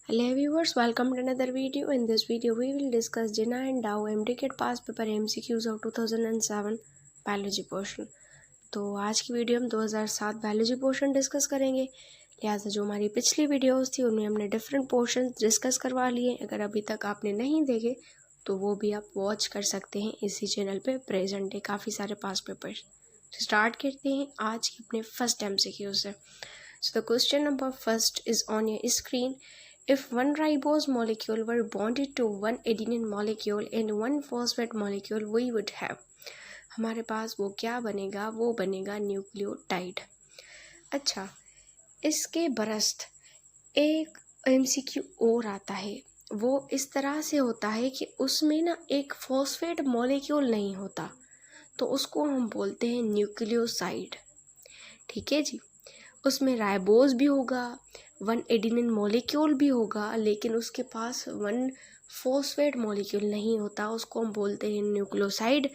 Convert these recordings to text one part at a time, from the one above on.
Hello viewers, welcome to another video. In this video we will discuss Jinnah and Dow MDCAT past paper MCQs of 2007 biology portion. तो आज की video हम 2007 biology portion discuss करेंगे। लिहाजा जो हमारी पिछली वीडियोस थी उनमें हमने डिफरेंट पोर्शन डिस्कस करवा लिए। अगर अभी तक आपने नहीं देखे तो वो भी आप वॉच कर सकते हैं इसी चैनल पे। प्रेजेंट है काफ़ी सारे पास्ट पेपर्स। स्टार्ट करते हैं आज के अपने फर्स्ट MCQ से। So the question number first is on your screen. If one ribose molecule were bonded to one adenine molecule and one phosphate molecule, we would have। हमारे पास वो क्या बनेगा? वो बनेगा न्यूक्लियोटाइड। अच्छा, इसके बरस्त एक MCQ और आता है। वो इस तरह से होता है कि उसमें ना एक फॉस्फेट मॉलिक्यूल नहीं होता, तो उसको हम बोलते हैं न्यूक्लियोसाइड। ठीक है जी। उसमें राइबोज भी होगा, वन एडिनिन मॉलिक्यूल भी होगा, लेकिन उसके पास वन फॉस्फेट मॉलिक्यूल नहीं होता, उसको हम बोलते हैं न्यूक्लियोसाइड।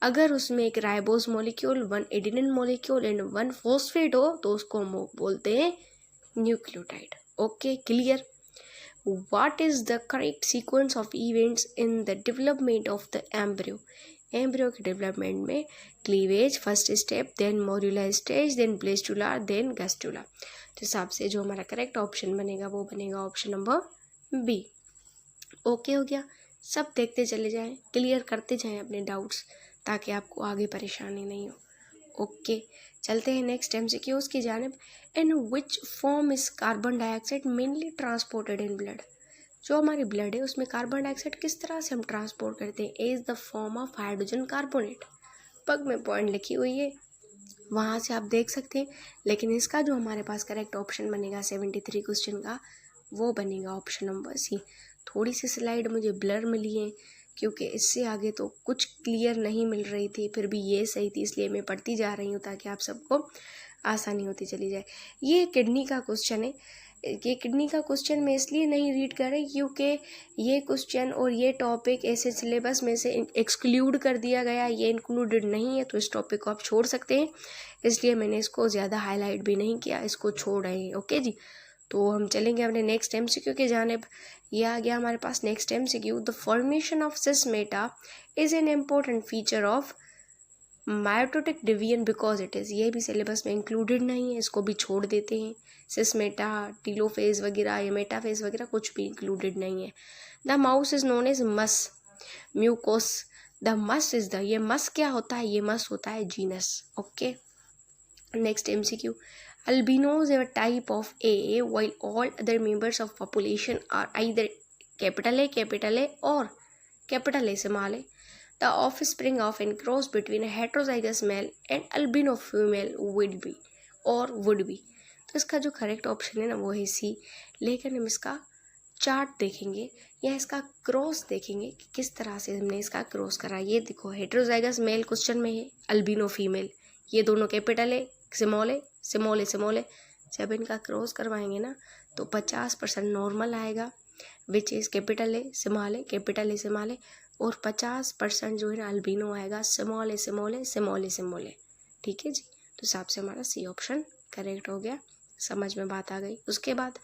अगर उसमें एक ribose molecule, one adenine molecule and one phosphate हो तो उसको हम बोलते हैं nucleotide. Okay, clear. What is the correct sequence of events in the development of the embryo? Embryo के डेवलपमेंट में cleavage first step, then morula stage, then blastula, then gastrula. तो हिसाब से जो हमारा करेक्ट ऑप्शन बनेगा वो बनेगा ऑप्शन नंबर बी। ओके हो गया। सब देखते चले जाएं, क्लियर करते जाएं अपने डाउट्स, ताकि आपको आगे परेशानी नहीं हो। ओके, चलते हैं नेक्स्ट MCQs की जानिब। In which form is carbon dioxide mainly transported in blood? जो हमारी ब्लड है उसमें कार्बन डाइऑक्साइड किस तरह से हम ट्रांसपोर्ट करते हैं? Is the form of hydrogen carbonate. पग में पॉइंट लिखी हुई है, वहाँ से आप देख सकते हैं। लेकिन इसका जो हमारे पास करेक्ट ऑप्शन बनेगा 73 क्वेश्चन का, वो बनेगा ऑप्शन नंबर सी। थोड़ी सी स्लाइड मुझे ब्लर मिली है क्योंकि इससे आगे तो कुछ क्लियर नहीं मिल रही थी, फिर भी ये सही थी इसलिए मैं पढ़ती जा रही हूँ ताकि आप सबको आसानी होती चली जाए। ये किडनी का क्वेश्चन है। ये किडनी का क्वेश्चन मैं इसलिए नहीं रीड कर रही क्योंकि ये क्वेश्चन और ये टॉपिक ऐसे सिलेबस में से एक्सक्लूड कर दिया गया, ये इंक्लूडेड नहीं है, तो इस टॉपिक को आप छोड़ सकते हैं। इसलिए मैंने इसको ज़्यादा हाईलाइट भी नहीं किया, इसको छोड़ रहे हैं। ओके जी। तो हम चलेंगे अपने नेक्स्ट MCQ के जानिब। ये आ गया हमारे पास next MCQ। The formation of chiasmata is an important feature of meiotic division because it is. ये भी सिलेबस में इंक्लूडेड नहीं है, इसको भी छोड़ देते हैं। सिस्मेटा, टीलोफेज वगैरह या मेटाफेज वगैरह कुछ भी इंक्लूडेड नहीं है। The mouse is known as mus mucous. The mus is the, ये मस क्या होता है? ये मस होता है genus. Okay, next MCQ। Albinos are a type of A while all other members of population are either capital A or capital A small a. The offspring of and cross between a heterozygous male and albino female would be or would be। तो इसका जो correct option है ना वो है सी। लेकिन हम इसका चार्ट देखेंगे या इसका क्रॉस देखेंगे कि किस तरह से हमने इसका क्रॉस करा। ये देखो, हेटरोजाइगस मेल क्वेश्चन में है, अल्बिनो फीमेल, ये दोनों कैपिटल है, स्मॉल है, स्मॉल है, स्मॉल है। जब इनका क्रॉस करवाएंगे ना तो 50% नॉर्मल आएगा, विच इज़ कैपिटल है, स्मॉल है, कैपिटल है, स्मॉल है, और 50% जो है ना अल्बिनो आएगा, स्मॉल है, स्मॉल है, स्मॉल है, स्मॉल है। ठीक है जी। तो हिसाब से हमारा सी ऑप्शन करेक्ट हो गया। समझ में बात आ गई। उसके बाद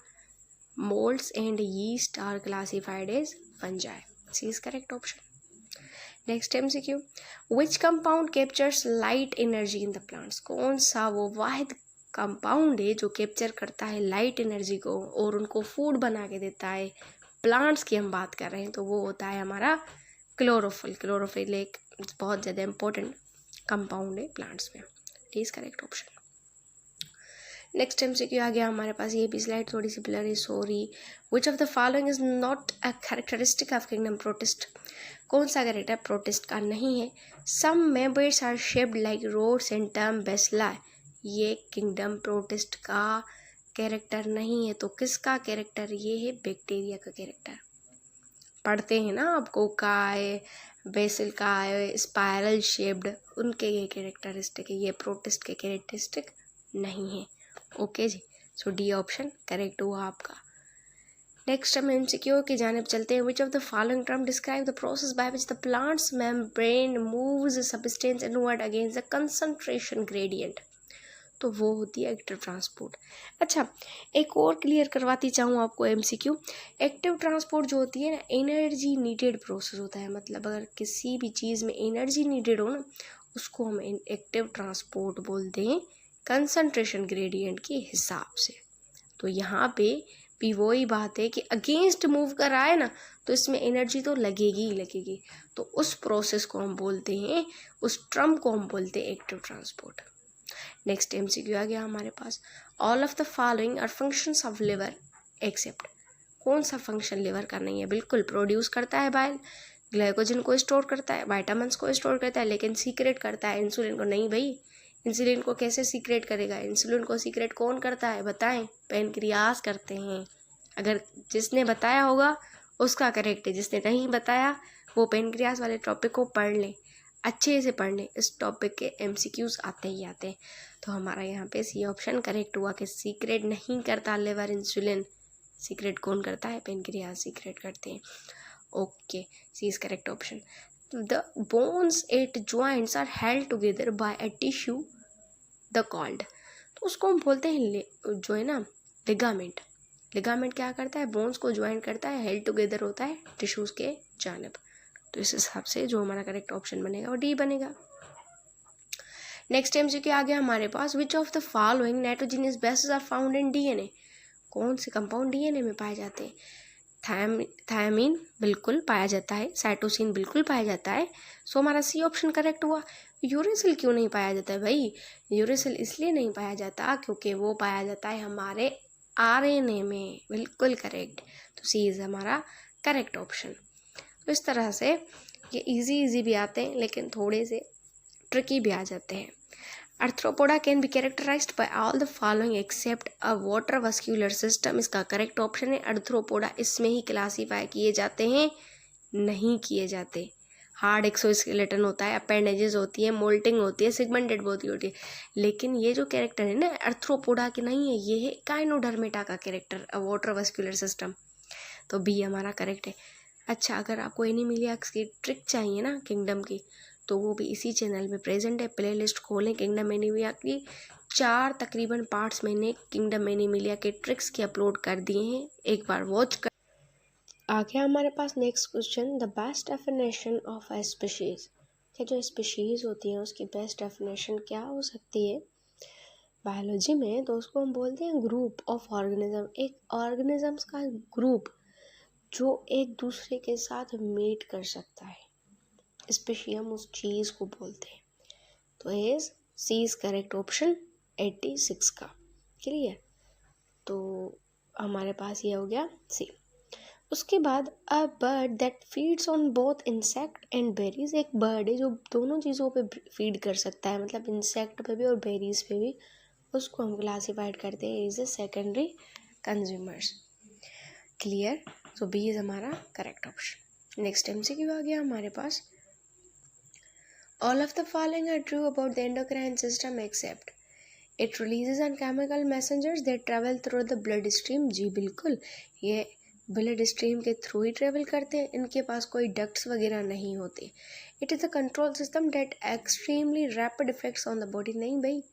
moulds and yeast are classified as fungi. C is correct option. Next MCQ। Which compound captures light energy in the plants? कौन सा वो वाहिद कंपाउंड है जो कैप्चर करता है लाइट एनर्जी को और उनको फूड बना के देता है? प्लांट्स की हम बात कर रहे हैं तो वो होता है हमारा क्लोरोफिल। क्लोरोफिल एक बहुत ज़्यादा इंपॉर्टेंट कंपाउंड है प्लांट्स में। Is correct option. Next MCQ आ गया हमारे पास। ये भी स्लाइड थोड़ी सी ब्लर है, sorry. Which of the following is not a characteristic of kingdom protist? कौन सा कैरेक्टर प्रोटिस्ट का नहीं है? Some members are shaped like rods and term bacilli. ये किंगडम प्रोटिस्ट का कैरेक्टर नहीं है, तो किसका कैरेक्टर ये है? बैक्टीरिया का कैरेक्टर। पढ़ते हैं ना आपको, का है, बेसिल का है, स्पायरल शेप्ड, उनके ये कैरेक्टरिस्टिक है, ये प्रोटिस्ट के कैरेक्टरिस्टिक नहीं है। ओके जी। सो डी ऑप्शन करेक्ट हुआ आपका। नेक्स्ट हम MCQ की जानिब चलते हैं। विच of the following term describe the process by which the plants membrane moves substance inward against the concentration gradient? तो वो होती है एक्टिव ट्रांसपोर्ट। अच्छा, एक और क्लियर करवाती चाहूँ आपको एमसीक्यू। एक्टिव ट्रांसपोर्ट जो होती है ना, एनर्जी नीडेड प्रोसेस होता है। मतलब अगर किसी भी चीज़ में एनर्जी नीडेड हो ना, उसको हम एक्टिव ट्रांसपोर्ट बोलते हैं कंसंट्रेशन ग्रेडियंट के हिसाब से। तो यहाँ पे भी वही बात है कि अगेंस्ट मूव कर रहा है ना, तो इसमें एनर्जी तो लगेगी ही लगेगी। तो उस प्रोसेस को हम बोलते हैं, उस टर्म को हम बोलते हैं एक्टिव ट्रांसपोर्ट। नेक्स्ट एमसीक्यू आ गया हमारे पास। All of the following are functions of liver except. कौन सा फंक्शन लिवर का नहीं है? बिल्कुल, प्रोड्यूस करता है बाइल, ग्लाइकोजन को स्टोर करता है, विटामिन्स को स्टोर करता है, लेकिन सीक्रेट करता है इंसुलिन को नहीं भाई। इंसुलिन को कैसे सीक्रेट करेगा? इंसुलिन को सीक्रेट कौन करता है बताएं? पैनक्रियास करते हैं। अगर जिसने बताया होगा उसका करेक्ट है, जिसने नहीं बताया वो पैनक्रियास वाले टॉपिक को पढ़ लें, अच्छे से पढ़ लें। इस टॉपिक के एमसीक्यूज आते ही आते हैं। तो हमारा यहाँ पे सी ऑप्शन करेक्ट हुआ कि सीक्रेट नहीं करता लिवर इंसुलिन। सीक्रेट कौन करता है? पैनक्रियास सीक्रेट करते हैं। Okay, C is correct option. The bones at joints are held together by a tissue the called। तो उसको हम बोलते हैं जो है ना लिगामेंट। लिगामेंट क्या करता है? बोन्स को ज्वाइन करता है, हेल्ड टुगेदर होता है टिश्यूज के जानिब। तो इस हिसाब से जो हमारा करेक्ट ऑप्शन बनेगा वो डी बनेगा। नेक्स्ट एमसीक्यू आ गया हमारे पास। Which of the following nitrogenous bases are found in DNA. कौन से कंपाउंड डीएनए में पाए जाते हैं? थायमीन बिल्कुल पाया जाता है, साइटोसिन बिल्कुल पाया जाता है। सो हमारा सी ऑप्शन करेक्ट हुआ। यूरेसिल क्यों नहीं पाया जाता है भाई? यूरेसिल इसलिए नहीं पाया जाता क्योंकि वो पाया जाता है हमारे आरएनए में। बिल्कुल करेक्ट। तो सी इज हमारा करेक्ट ऑप्शन। तो इस तरह से ये इजी भी आते हैं लेकिन थोड़े से ट्रिकी भी आ जाते हैं। Arthropoda can be characterised by all the following except a water vascular system. इसका करेक्ट ऑप्शन है आर्थ्रोपोडा। इसमें ही क्लासीफाई किए जाते हैं? नहीं किए जाते। हार्ड एक्सोस्केलेटन होता है, अपेंडेजेस होती है, मोल्टिंग होती है, सेगमेंटेड बॉडी होती है, लेकिन ये जो कैरेक्टर है ना आर्थ्रोपोडा के नहीं है, ये है काइनोडर्मेटा का कैरेक्टर, वाटर वस्क्यूलर सिस्टम। तो बी हमारा करेक्ट है। अच्छा, अगर आपको एनीमिलियाक्स की ट्रिक चाहिए ना किंगडम की, तो वो भी इसी चैनल में प्रेजेंट है। प्ले लिस्ट खोलें किंगडम एनीमिलिया की, 4 तकरीबन पार्ट्स मैंने किंगडम एनीमिलिया के ट्रिक्स के अपलोड कर दिए हैं, एक बार वॉच कर। आ गया हमारे पास next question. The best definition of a species. क्या जो स्पीशीज होती है उसकी बेस्ट डेफिनेशन क्या हो सकती है बायोलॉजी में? तो उसको हम बोलते हैं ग्रुप ऑफ ऑर्गेनिज्म। एक ऑर्गेनिजम्स का ग्रुप जो एक दूसरे के साथ मीट कर सकता है, स्पेशली हम उस चीज़ को बोलते हैं। तो is C is correct option 86 का। क्लियर? तो हमारे पास ये हो गया सी। उसके बाद a bird that feeds on both insect and berries. एक बर्ड है जो दोनों चीज़ों पे फीड कर सकता है, मतलब इंसेक्ट पे भी और बेरीज पे भी। उसको हम क्लासीफाइड करते हैं is a secondary consumers. Clear? तो बी इज हमारा करेक्ट ऑप्शन। नेक्स्ट एमसीक्यू आ गया हमारे पास। All of the following are true about the endocrine system except it releases on chemical messengers that travel through the blood stream। जी बिल्कुल, ये blood stream के through ही travel करते हैं, इनके पास कोई डक्ट्स वगैरह नहीं होते। It is a control system that extremely rapid effects on the body. नहीं भाई,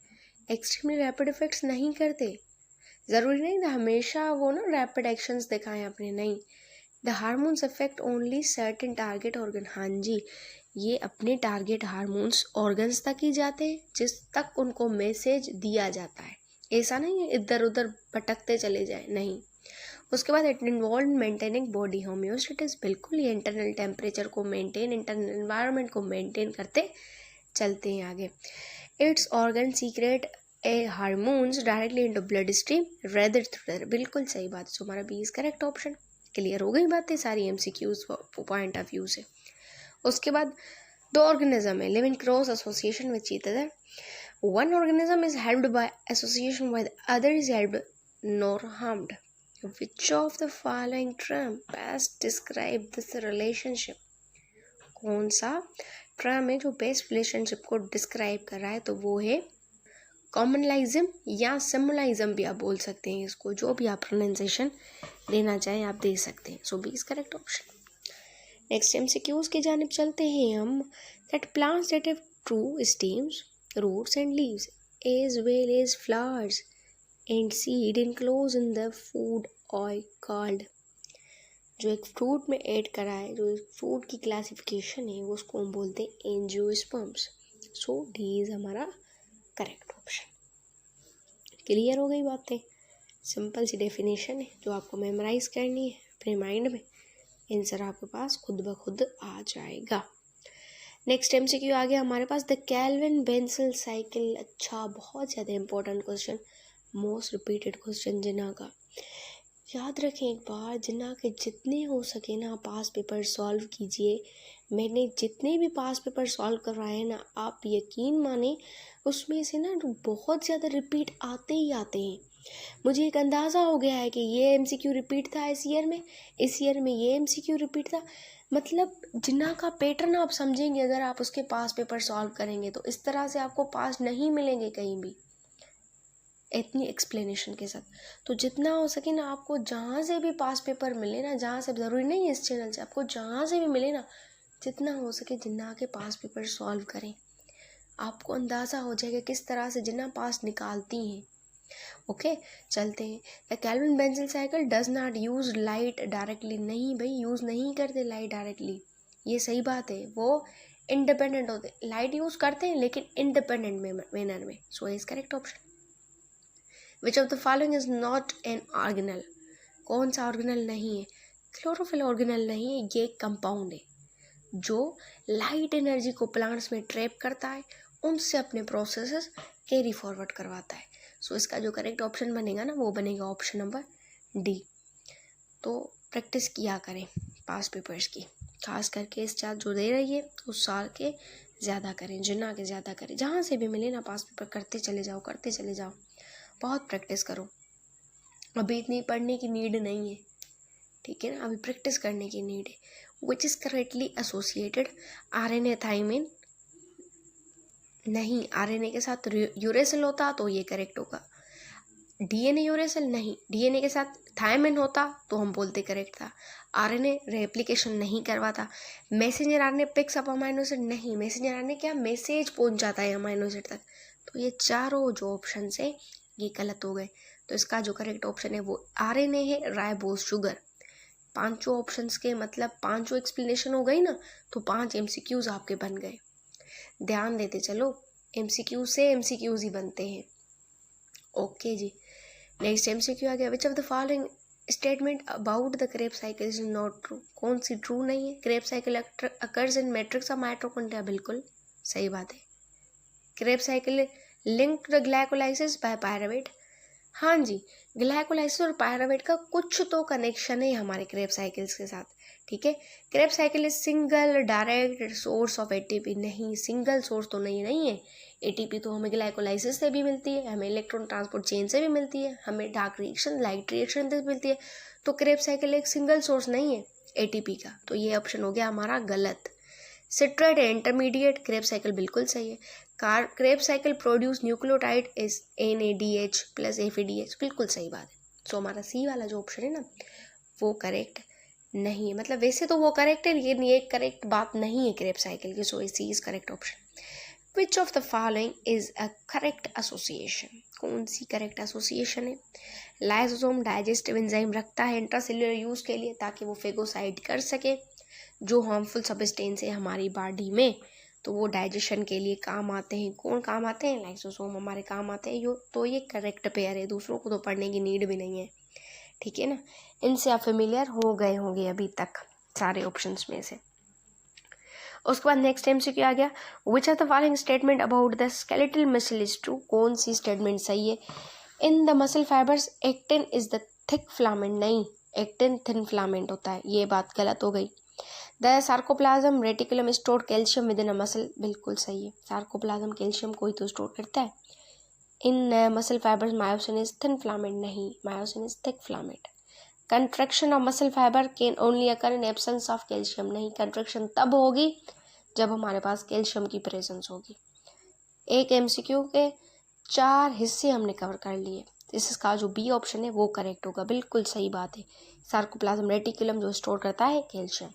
एक्सट्रीमली रैपिड इफेक्ट्स नहीं करते। ज़रूरी नहीं था हमेशा वो ना रैपिड एक्शंस दिखाएं अपने, नहीं। The hormones affect only certain target organ. हाँ जी, ये अपने टारगेट हार्मोन्स ऑर्गन्स तक ही जाते हैं जिस तक उनको मैसेज दिया जाता है। ऐसा नहीं है इधर उधर भटकते चले जाए, नहीं। उसके बाद it involve maintaining body homeostasis. बिल्कुल, ये इंटरनल टेम्परेचर को मेंटेन, इंटरनल एनवायरनमेंट को मेंटेन करते चलते हैं आगे। Its organ secrete a hormones directly into blood stream rather through. बिल्कुल सही बात है। हमारा B is correct option. Clear हो गई बातें सारी एमसीक्यूज पॉइंट ऑफ व्यू से। उसके बाद दो ऑर्गेनिज्म है living cross association with each other. One organism is helped bye association with other is helped nor harmed. Which of the following term best describe this relationship? कौन सा term है जो best relationship को describe कर रहा है? तो वो है कॉमनलाइज्म या सिमुलाइज्म भी आप बोल सकते हैं इसको, जो भी आप प्रोनाउंसिएशन देना चाहें आप दे सकते हैं। So B is correct option. Next MCQs की जानिब चलते हैं हम। That plants that have true stems roots and leaves. as well as flowers and seed enclosed in the food oil called। जो एक फ्रूट में ऐड करा है, जो फ्रूट की क्लासिफिकेशन है, वो उसको हम बोलते हैं एंजियोस्पर्म्स। सो डी इज हमारा करेक्ट ऑप्शन। क्लियर हो गई बातें? सिंपल सी डेफिनेशन है जो आपको मेमोराइज करनी है अपने माइंड में, आंसर आपके पास खुद ब खुद आ जाएगा। नेक्स्ट MCQ आ गया हमारे पास, द केल्विन बेंसल साइकिल। अच्छा, बहुत ज़्यादा important question, most repeated question जिन्ना का। याद रखें एक बार, जिन्ना के जितने हो सके ना पास पेपर सॉल्व कीजिए। मैंने जितने भी पास पेपर सॉल्व करवाए हैं ना, आप यकीन माने उसमें से ना बहुत ज़्यादा रिपीट आते ही आते हैं। मुझे एक अंदाज़ा हो गया है कि ये MCQ रिपीट था इस ईयर में ये MCQ रिपीट था। मतलब जिन्ना का पैटर्न आप समझेंगे अगर आप उसके पास पेपर सॉल्व करेंगे तो इस तरह से आपको पास नहीं मिलेंगे कहीं भी इतनी एक्सप्लेनेशन के साथ। तो जितना हो सके ना, आपको जहाँ से भी पास पेपर मिले ना, जहाँ से, ज़रूरी नहीं है इस चैनल से, आपको जहाँ से भी मिले ना, जितना हो सके जिन्ना के पास पेपर सॉल्व करें। आपको अंदाज़ा हो जाएगा किस तरह से जिन्ना पास निकालती हैं। ओके, चलते हैं। The Calvin Benson cycle does not use light directly. नहीं भाई, यूज़ नहीं करते लाइट डायरेक्टली, ये सही बात है। वो इंडिपेंडेंट होते, लाइट यूज़ करते हैं लेकिन इंडिपेंडेंट मैनर में। So is correct option. Which of the following is not an organelle. कौन सा ऑर्गेनल नहीं है? क्लोरोफिल ऑर्गेनल नहीं है, ये एक कंपाउंड है जो लाइट एनर्जी को प्लांट्स में ट्रैप करता है, उनसे अपने प्रोसेसेस कैरी फॉरवर्ड करवाता है। सो इसका जो करेक्ट ऑप्शन बनेगा ना, वो बनेगा ऑप्शन नंबर डी। तो प्रैक्टिस किया करें पास पेपर्स की, खास करके इस साल जो दे रही है उस साल के ज़्यादा करें, जिन्ना के ज़्यादा करें। जहाँ से भी मिले ना पास पेपर करते चले जाओ, बहुत प्रैक्टिस करो। अभी इतनी पढ़ने की नीड नहीं है, ठीक है ना, अभी प्रैक्टिस करने की नीड है। Which is correctly associated RNA thymine. नहीं, RNA के साथ यूरेसिल होता तो ये करेक्ट होगा। DNA यूरेसिल नहीं, DNA के साथ थाइमिन होता तो हम बोलते करेक्ट था। RNA रेप्लिकेशन नहीं करवाता। Messenger RNA picks up amino acid, नहीं, मैसेंजर RNA क्या मैसेज पहुंचाता है अमाइनो एसिड तक। तो ये चारों जो ऑप्शन है ये गलत हो गए। तो इसका जो करेक्ट ऑप्शन है वो RNA है, राइबोज शुगर। पांचों ऑप्शंस के मतलब पांचों एक्सप्लेनेशन हो गई ना, तो 5 MCQs आपके बन गए। ध्यान देते चलो, MCQ से MCQs ही बनते हैं। ओके जी, नेक्स्ट MCQ आ गया। Which of the following statement about the Kreb cycle is not true. कौन सी ट्रू नहीं है? Crab cycle occurs in matrix of mitochondria, बिल्कुल सही बात है। Crab cycle linked glycolysis by pyruvate. हाँ जी, ग्लाइकोलाइसिस और पायरुवेट का कुछ तो कनेक्शन है हमारे क्रेब साइकिल्स के साथ, ठीक है। Crab cycle is single direct source of ATP। नहीं, सिंगल सोर्स तो नहीं है। ATP तो हमें ग्लाइकोलाइसिस से भी मिलती है, हमें इलेक्ट्रॉन ट्रांसपोर्ट चेन से भी मिलती है, हमें डार्क रिएक्शन, लाइट रिएक्शन से मिलती है। तो क्रेब साइकिल एक सिंगल सोर्स नहीं है ATP का, तो ये ऑप्शन हो गया हमारा गलत। सिट्रेट इंटरमीडिएट, क्रेब साइकिल बिल्कुल सही है। Krebs cycle produce nucleotide is NADH plus FADH, बिल्कुल सही बात है। सो हमारा सी वाला जो ऑप्शन है ना, वो करेक्ट नहीं है। मतलब वैसे तो वो करेक्ट है लेकिन ये करेक्ट बात नहीं है क्रेब साइकिल की। So C is correct option. Which of the following is a correct association. कौन सी करेक्ट एसोसिएशन है? लाइसोसोम डाइजेस्टिव एंजाइम रखता है इंट्रासेल्युलर यूज के लिए ताकि वो फेगोसाइड कर सके जो हार्मफुल सब्सटेंस है हमारी बॉडी में, तो वो डाइजेशन के लिए काम आते हैं। कौन काम आते हैं? लाइसोसोम हमारे काम आते हैं। तो ये करेक्ट पेयर है, दूसरों को तो पढ़ने की नीड भी नहीं है, ठीक है ना। इनसे आप फेमिलियर हो गए होंगे अभी तक सारे ऑप्शंस में से। उसके बाद नेक्स्ट MCQ आ गया। Which are the following statement about the skeletal muscle is true. कौन सी स्टेटमेंट सही है? In the muscle fibres actin is the thick filament. नहीं, एक्टिन थिन फिलामेंट होता है, ये बात गलत हो गई। The sarcoplasm reticulum store calcium within a muscle, बिल्कुल सही है। सार्कोप्लाज्म कैल्शियम को ही तो स्टोर करता है। In muscle fibres myosin is thin filament. नहीं, myosin is thick filament. Contraction of muscle fibre can only occur in absence of calcium. नहीं, contraction तब होगी जब हमारे पास कैल्शियम की प्रेजेंस होगी। एक MCQ के 4 हिस्से हमने कवर कर लिए। इसका जो B ऑप्शन है वो करेक्ट होगा, बिल्कुल सही बात है। सार्कोप्लाज्म रेटिकुलम जो स्टोर करता है कैल्शियम।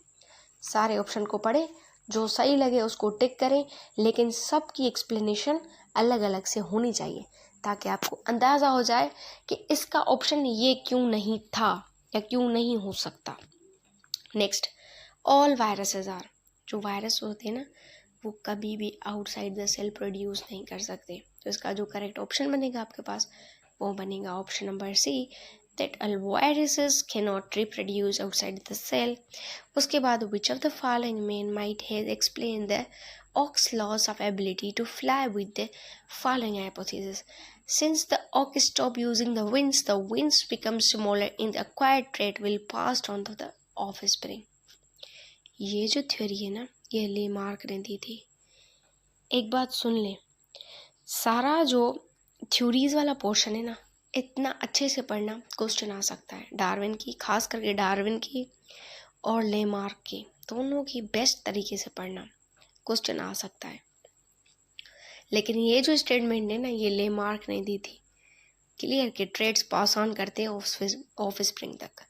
सारे ऑप्शन को पढ़े जो सही लगे उसको टिक करें, लेकिन सबकी एक्सप्लेनेशन अलग अलग से होनी चाहिए ताकि आपको अंदाज़ा हो जाए कि इसका ऑप्शन ये क्यों नहीं था या क्यों नहीं हो सकता। नेक्स्ट, ऑल वायरसेस आर, जो वायरस होते हैं ना वो कभी भी आउटसाइड द सेल प्रोड्यूस नहीं कर सकते। तो इसका जो करेक्ट ऑप्शन बनेगा आपके पास वो बनेगा option number C, that all viruses cannot reproduce outside the cell. उसके बाद which of the following men might have explained the auk's loss of ability to fly with the following hypothesis. Since the auk stop using the wings become smaller and the acquired trait will pass on to the offspring. ये जो theory है ना ये Lamarck ने दी थी। एक बात सुन ले, सारा जो थ्योरीज वाला पोर्शन है ना इतना अच्छे से पढ़ना क्वेश्चन आ सकता है। डार्विन की, खास करके डार्विन की और लेमार्क की, दोनों की बेस्ट तरीके से पढ़ना क्वेश्चन आ सकता है। लेकिन ये जो स्टेटमेंट है ना ये लेमार्क ने दी थी, क्लियर के ट्रेड्स पास ऑन करते हैं ऑफ स्प्रिंग तक।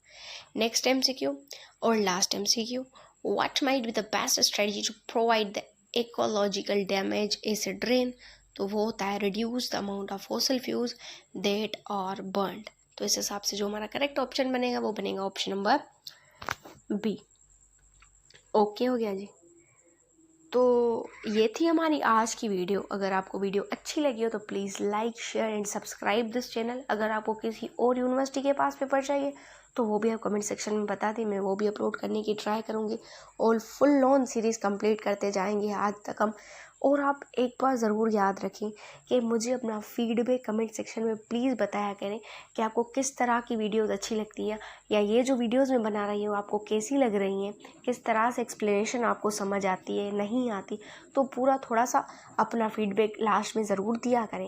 नेक्स्ट एमसीक्यू और last MCQ, what might be the best strategy to provide the ecological damage acid rain, तो वो होता है reduce the amount of fossil fuels that are burned. तो इस हिसाब से जो हमारा करेक्ट ऑप्शन बनेगा वो बनेगा ऑप्शन नंबर बी। ओके हो गया जी। तो ये थी हमारी आज की वीडियो। अगर आपको वीडियो अच्छी लगी हो तो please like, share and subscribe this channel. अगर आपको किसी और यूनिवर्सिटी के पास पेपर चाहिए तो वो भी आप कमेंट सेक्शन में बता दें, मैं वो भी अपलोड करने की ट्राई करूँगी। और फुल लॉन सीरीज़ कंप्लीट करते जाएंगे आज तक हम। और आप एक बार ज़रूर याद रखें कि मुझे अपना फीडबैक कमेंट सेक्शन में प्लीज़ बताया करें कि आपको किस तरह की वीडियोज़ अच्छी लगती है या ये जो वीडियोज़ मैं बना रही हूँ आपको कैसी लग रही हैं, किस तरह से एक्सप्लेनेशन आपको समझ आती है नहीं आती। तो पूरा थोड़ा सा अपना फीडबैक लास्ट में ज़रूर दिया करें।